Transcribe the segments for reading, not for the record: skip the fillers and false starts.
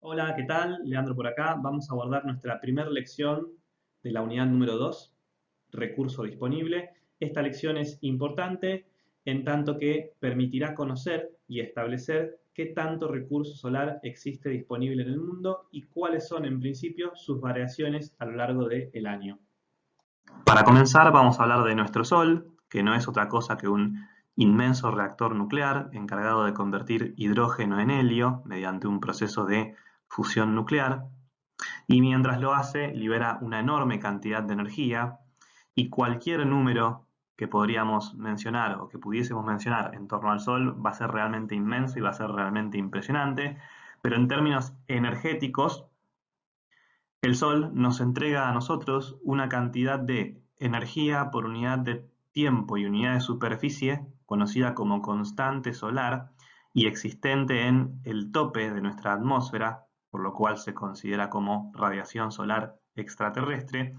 Hola, ¿qué tal? Leandro por acá. Vamos a abordar nuestra primera lección de la unidad número 2, recurso disponible. Esta lección es importante en tanto que permitirá conocer y establecer qué tanto recurso solar existe disponible en el mundo y cuáles son en principio sus variaciones a lo largo del año. Para comenzar vamos a hablar de nuestro Sol, que no es otra cosa que un inmenso reactor nuclear encargado de convertir hidrógeno en helio mediante un proceso de fusión nuclear, y mientras lo hace libera una enorme cantidad de energía, y cualquier número que podríamos mencionar o que pudiésemos mencionar en torno al Sol va a ser realmente inmenso y va a ser realmente impresionante, pero en términos energéticos el Sol nos entrega a nosotros una cantidad de energía por unidad de tiempo y unidad de superficie, conocida como constante solar, y existente en el tope de nuestra atmósfera, por lo cual se considera como radiación solar extraterrestre,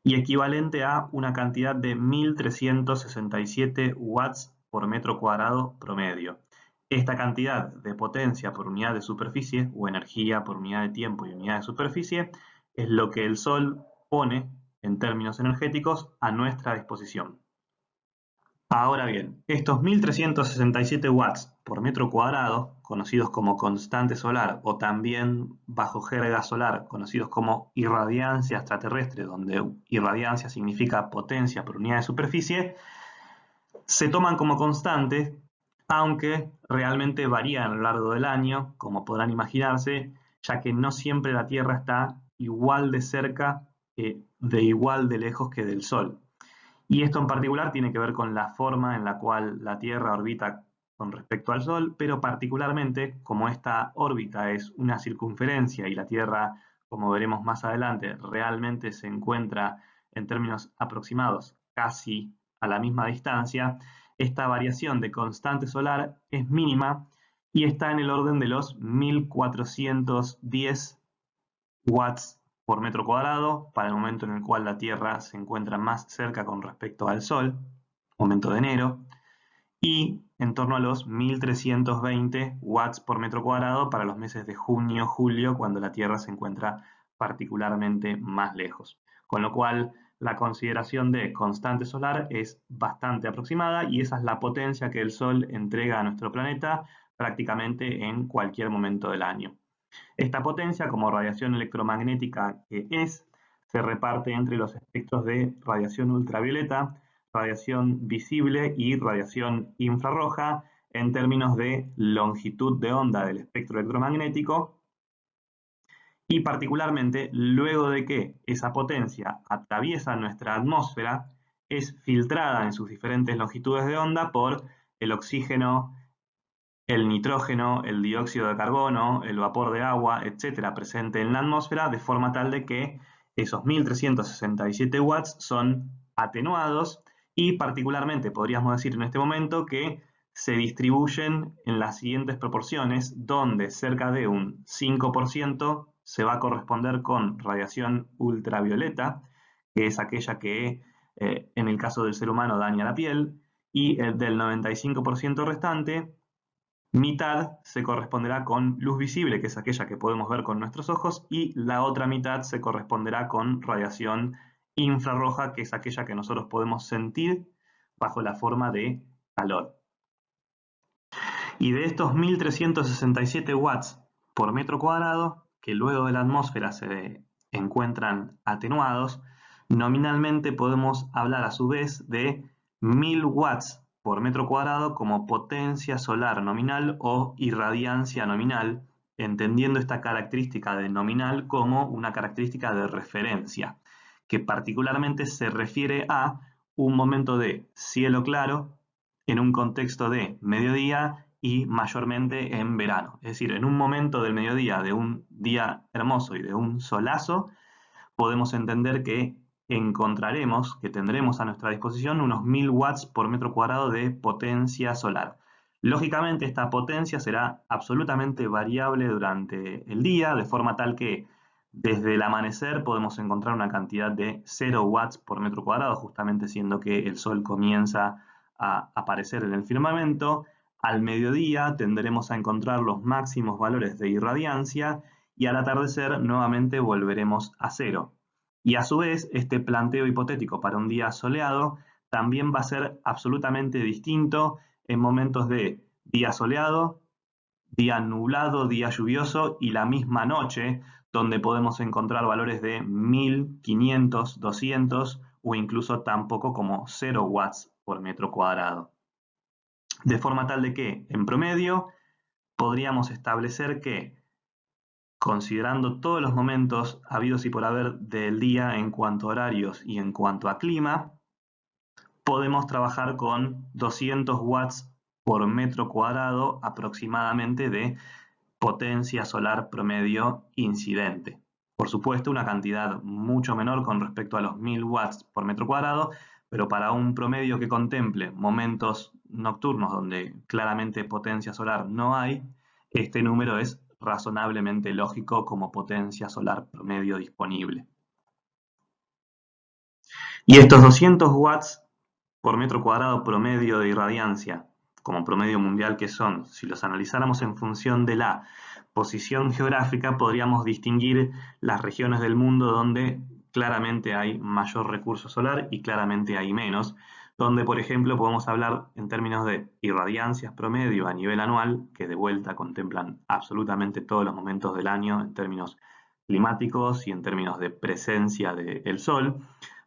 y equivalente a una cantidad de 1367 watts por metro cuadrado promedio. Esta cantidad de potencia por unidad de superficie, o energía por unidad de tiempo y unidad de superficie, es lo que el Sol pone, en términos energéticos, a nuestra disposición. Ahora bien, estos 1367 watts por metro cuadrado, conocidos como constante solar o también bajo jerga solar, conocidos como irradiancia extraterrestre, donde irradiancia significa potencia por unidad de superficie, se toman como constantes, aunque realmente varían a lo largo del año, como podrán imaginarse, ya que no siempre la Tierra está igual de cerca, de igual de lejos que del Sol. Y esto en particular tiene que ver con la forma en la cual la Tierra orbita con respecto al Sol, pero particularmente como esta órbita es una circunferencia y la Tierra, como veremos más adelante, realmente se encuentra en términos aproximados casi a la misma distancia, esta variación de constante solar es mínima y está en el orden de los 1410 watts por metro cuadrado para el momento en el cual la Tierra se encuentra más cerca con respecto al Sol, momento de enero, y en torno a los 1320 watts por metro cuadrado para los meses de junio, julio, cuando la Tierra se encuentra particularmente más lejos. Con lo cual, la consideración de constante solar es bastante aproximada y esa es la potencia que el Sol entrega a nuestro planeta prácticamente en cualquier momento del año. Esta potencia, como radiación electromagnética que es, se reparte entre los espectros de radiación ultravioleta, radiación visible y radiación infrarroja en términos de longitud de onda del espectro electromagnético, y particularmente luego de que esa potencia atraviesa nuestra atmósfera, es filtrada en sus diferentes longitudes de onda por el oxígeno, el nitrógeno, el dióxido de carbono, el vapor de agua, etcétera, presente en la atmósfera, de forma tal de que esos 1367 watts son atenuados y particularmente podríamos decir en este momento que se distribuyen en las siguientes proporciones, donde cerca de un 5% se va a corresponder con radiación ultravioleta, que es aquella que en el caso del ser humano daña la piel, y el del 95% restante, mitad se corresponderá con luz visible, que es aquella que podemos ver con nuestros ojos, y la otra mitad se corresponderá con radiación infrarroja, que es aquella que nosotros podemos sentir bajo la forma de calor. Y de estos 1367 watts por metro cuadrado, que luego de la atmósfera se encuentran atenuados, nominalmente podemos hablar a su vez de 1000 watts por metro cuadrado como potencia solar nominal o irradiancia nominal, entendiendo esta característica de nominal como una característica de referencia, que particularmente se refiere a un momento de cielo claro en un contexto de mediodía y mayormente en verano. Es decir, en un momento del mediodía, de un día hermoso y de un solazo, podemos entender que encontraremos, que tendremos a nuestra disposición unos 1000 watts por metro cuadrado de potencia solar. Lógicamente, esta potencia será absolutamente variable durante el día, de forma tal que desde el amanecer podemos encontrar una cantidad de 0 watts por metro cuadrado, justamente siendo que el Sol comienza a aparecer en el firmamento. Al mediodía tendremos a encontrar los máximos valores de irradiancia y al atardecer nuevamente volveremos a cero. Y a su vez, este planteo hipotético para un día soleado también va a ser absolutamente distinto en momentos de día soleado, día nublado, día lluvioso y la misma noche, donde podemos encontrar valores de 1000, 500, 200 o incluso tan poco como 0 watts por metro cuadrado. De forma tal de que, en promedio, podríamos establecer que, considerando todos los momentos habidos y por haber del día en cuanto a horarios y en cuanto a clima, podemos trabajar con 200 watts por metro cuadrado aproximadamente de potencia solar promedio incidente. Por supuesto, una cantidad mucho menor con respecto a los 1000 watts por metro cuadrado, pero para un promedio que contemple momentos nocturnos donde claramente potencia solar no hay, este número es razonablemente lógico como potencia solar promedio disponible. Y estos 200 watts por metro cuadrado promedio de irradiancia, como promedio mundial que son, si los analizáramos en función de la posición geográfica, podríamos distinguir las regiones del mundo donde claramente hay mayor recurso solar y claramente hay menos, donde por ejemplo podemos hablar en términos de irradiancias promedio a nivel anual, que de vuelta contemplan absolutamente todos los momentos del año en términos climáticos y en términos de presencia del Sol,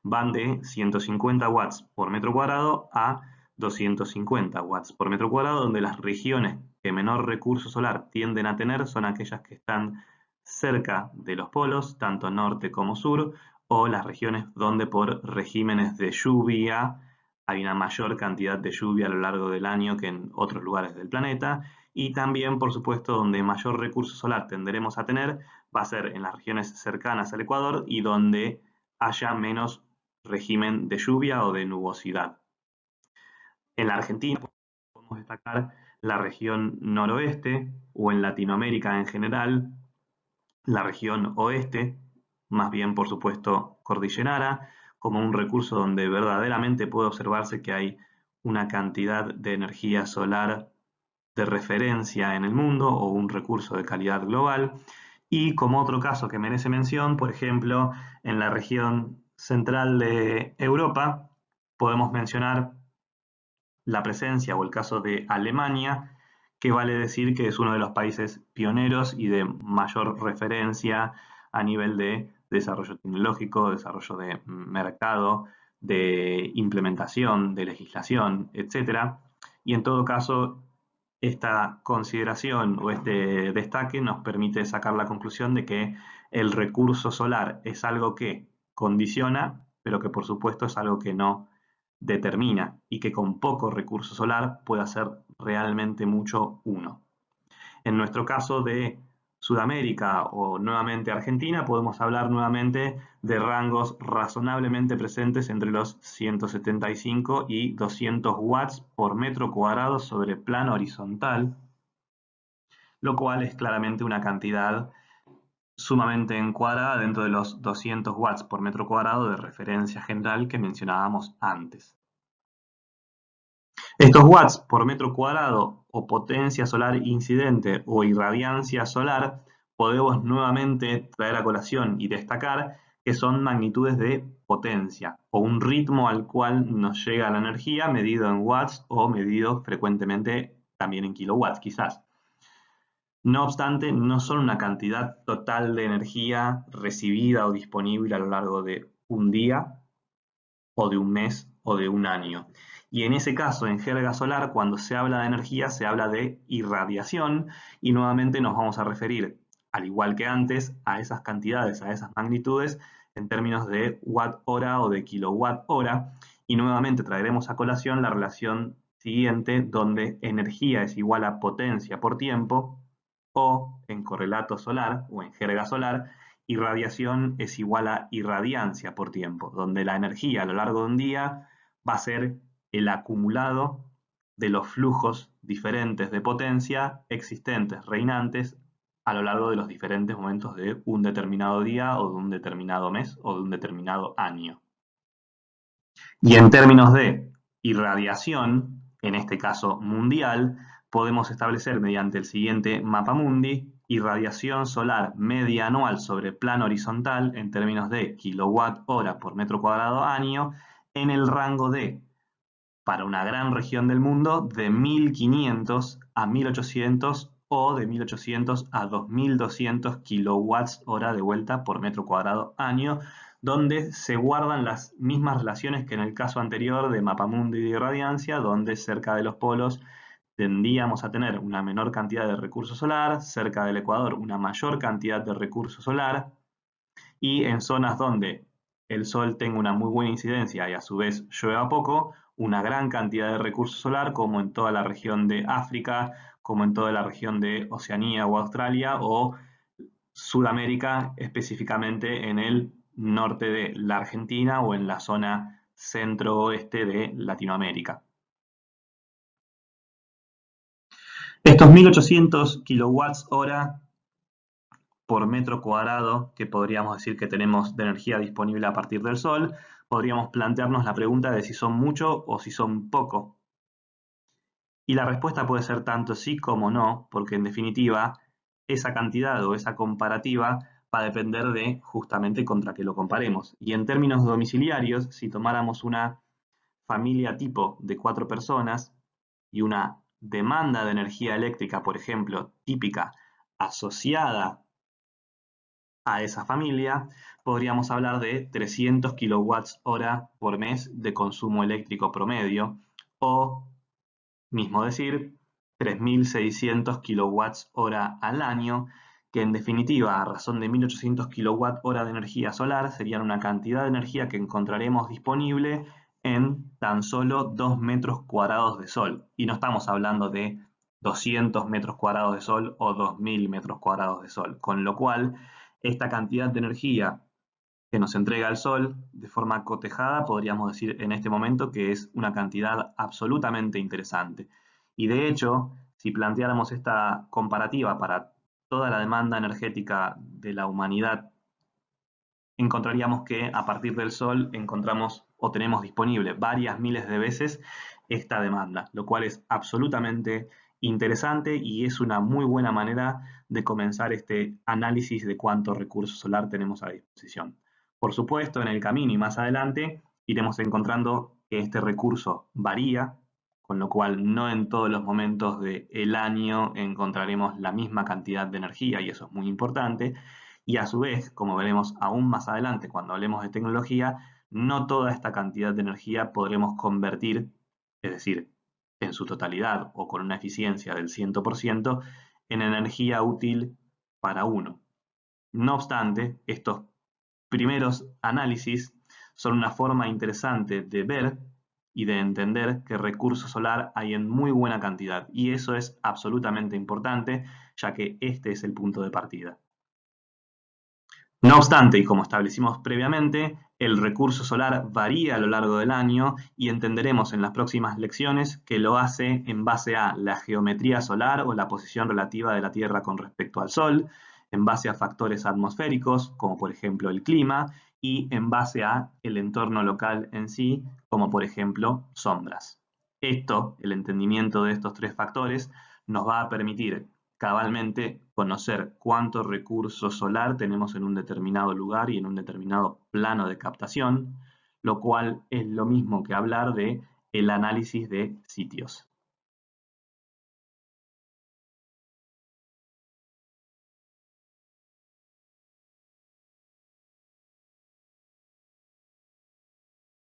van de 150 watts por metro cuadrado a 250 watts por metro cuadrado, donde las regiones que menor recurso solar tienden a tener son aquellas que están cerca de los polos, tanto norte como sur, o las regiones donde por regímenes de lluvia hay una mayor cantidad de lluvia a lo largo del año que en otros lugares del planeta, y también, por supuesto, donde mayor recurso solar tenderemos a tener va a ser en las regiones cercanas al Ecuador y donde haya menos régimen de lluvia o de nubosidad. En la Argentina podemos destacar la región noroeste o en Latinoamérica en general, la región oeste, más bien por supuesto cordillerana, como un recurso donde verdaderamente puede observarse que hay una cantidad de energía solar de referencia en el mundo o un recurso de calidad global. Y como otro caso que merece mención, por ejemplo, en la región central de Europa, podemos mencionar la presencia o el caso de Alemania, que vale decir que es uno de los países pioneros y de mayor referencia a nivel de desarrollo tecnológico, desarrollo de mercado, de implementación, de legislación, etc. Y en todo caso, esta consideración o este destaque nos permite sacar la conclusión de que el recurso solar es algo que condiciona, pero que por supuesto es algo que no determina y que con poco recurso solar puede hacer realmente mucho uno. En nuestro caso de Sudamérica o nuevamente Argentina, podemos hablar nuevamente de rangos razonablemente presentes entre los 175 y 200 watts por metro cuadrado sobre plano horizontal, lo cual es claramente una cantidad sumamente encuadrada dentro de los 200 watts por metro cuadrado de referencia general que mencionábamos antes. Estos watts por metro cuadrado o potencia solar incidente o irradiancia solar podemos nuevamente traer a colación y destacar que son magnitudes de potencia o un ritmo al cual nos llega la energía medido en watts o medido frecuentemente también en kilowatts quizás. No obstante, no son una cantidad total de energía recibida o disponible a lo largo de un día o de un mes o de un año. Y en ese caso, en jerga solar, cuando se habla de energía, se habla de irradiación y nuevamente nos vamos a referir, al igual que antes, a esas cantidades, a esas magnitudes en términos de watt hora o de kilowatt hora. Y nuevamente traeremos a colación la relación siguiente, donde energía es igual a potencia por tiempo, o en correlato solar o en jerga solar, irradiación es igual a irradiancia por tiempo, donde la energía a lo largo de un día va a ser el acumulado de los flujos diferentes de potencia existentes, reinantes, a lo largo de los diferentes momentos de un determinado día o de un determinado mes o de un determinado año. Y en términos de irradiación, en este caso mundial, podemos establecer mediante el siguiente mapa mundi irradiación solar media anual sobre plano horizontal en términos de kilowatt-hora por metro cuadrado año en el rango de, para una gran región del mundo, de 1500 a 1800 o de 1800 a 2200 kilowatts-hora de vuelta por metro cuadrado año, donde se guardan las mismas relaciones que en el caso anterior de mapamundi y de irradiancia, donde cerca de los polos tendíamos a tener una menor cantidad de recurso solar, cerca del ecuador una mayor cantidad de recurso solar, y en zonas donde el sol tenga una muy buena incidencia y a su vez llueva poco, una gran cantidad de recurso solar, como en toda la región de África, como en toda la región de Oceanía o Australia, o Sudamérica, específicamente en el norte de la Argentina o en la zona centro-oeste de Latinoamérica. Estos 1800 kilowatts hora por metro cuadrado que podríamos decir que tenemos de energía disponible a partir del Sol, podríamos plantearnos la pregunta de si son mucho o si son poco. Y la respuesta puede ser tanto sí como no, porque en definitiva esa cantidad o esa comparativa va a depender de justamente contra qué lo comparemos. Y en términos domiciliarios, si tomáramos una familia tipo de 4 personas y una demanda de energía eléctrica, por ejemplo, típica asociada a esa familia, podríamos hablar de 300 kilowatts hora por mes de consumo eléctrico promedio, o, mismo decir, 3.600 kilowatts hora al año, que en definitiva, a razón de 1.800 kilowatt hora de energía solar, serían una cantidad de energía que encontraremos disponible en tan solo 2 metros cuadrados de sol. Y no estamos hablando de 200 metros cuadrados de sol o 2.000 metros cuadrados de sol, con lo cual esta cantidad de energía que nos entrega el Sol de forma cotejada, podríamos decir en este momento que es una cantidad absolutamente interesante. Y de hecho, si planteáramos esta comparativa para toda la demanda energética de la humanidad, encontraríamos que a partir del Sol encontramos o tenemos disponible varias miles de veces esta demanda, lo cual es absolutamente interesante y es una muy buena manera de comenzar este análisis de cuánto recurso solar tenemos a disposición. Por supuesto, en el camino y más adelante iremos encontrando que este recurso varía, con lo cual no en todos los momentos del año encontraremos la misma cantidad de energía y eso es muy importante. Y a su vez, como veremos aún más adelante cuando hablemos de tecnología, no toda esta cantidad de energía podremos convertir, es decir, en su totalidad o con una eficiencia del 100%, en energía útil para uno. No obstante, estos primeros análisis son una forma interesante de ver y de entender que recurso solar hay en muy buena cantidad, y eso es absolutamente importante, ya que este es el punto de partida. No obstante, y como establecimos previamente, el recurso solar varía a lo largo del año y entenderemos en las próximas lecciones que lo hace en base a la geometría solar o la posición relativa de la Tierra con respecto al Sol, en base a factores atmosféricos, como por ejemplo el clima, y en base a el entorno local en sí, como por ejemplo sombras. Esto, el entendimiento de estos tres factores, nos va a permitir cabalmente conocer cuánto recurso solar tenemos en un determinado lugar y en un determinado plano de captación, lo cual es lo mismo que hablar de el análisis de sitios.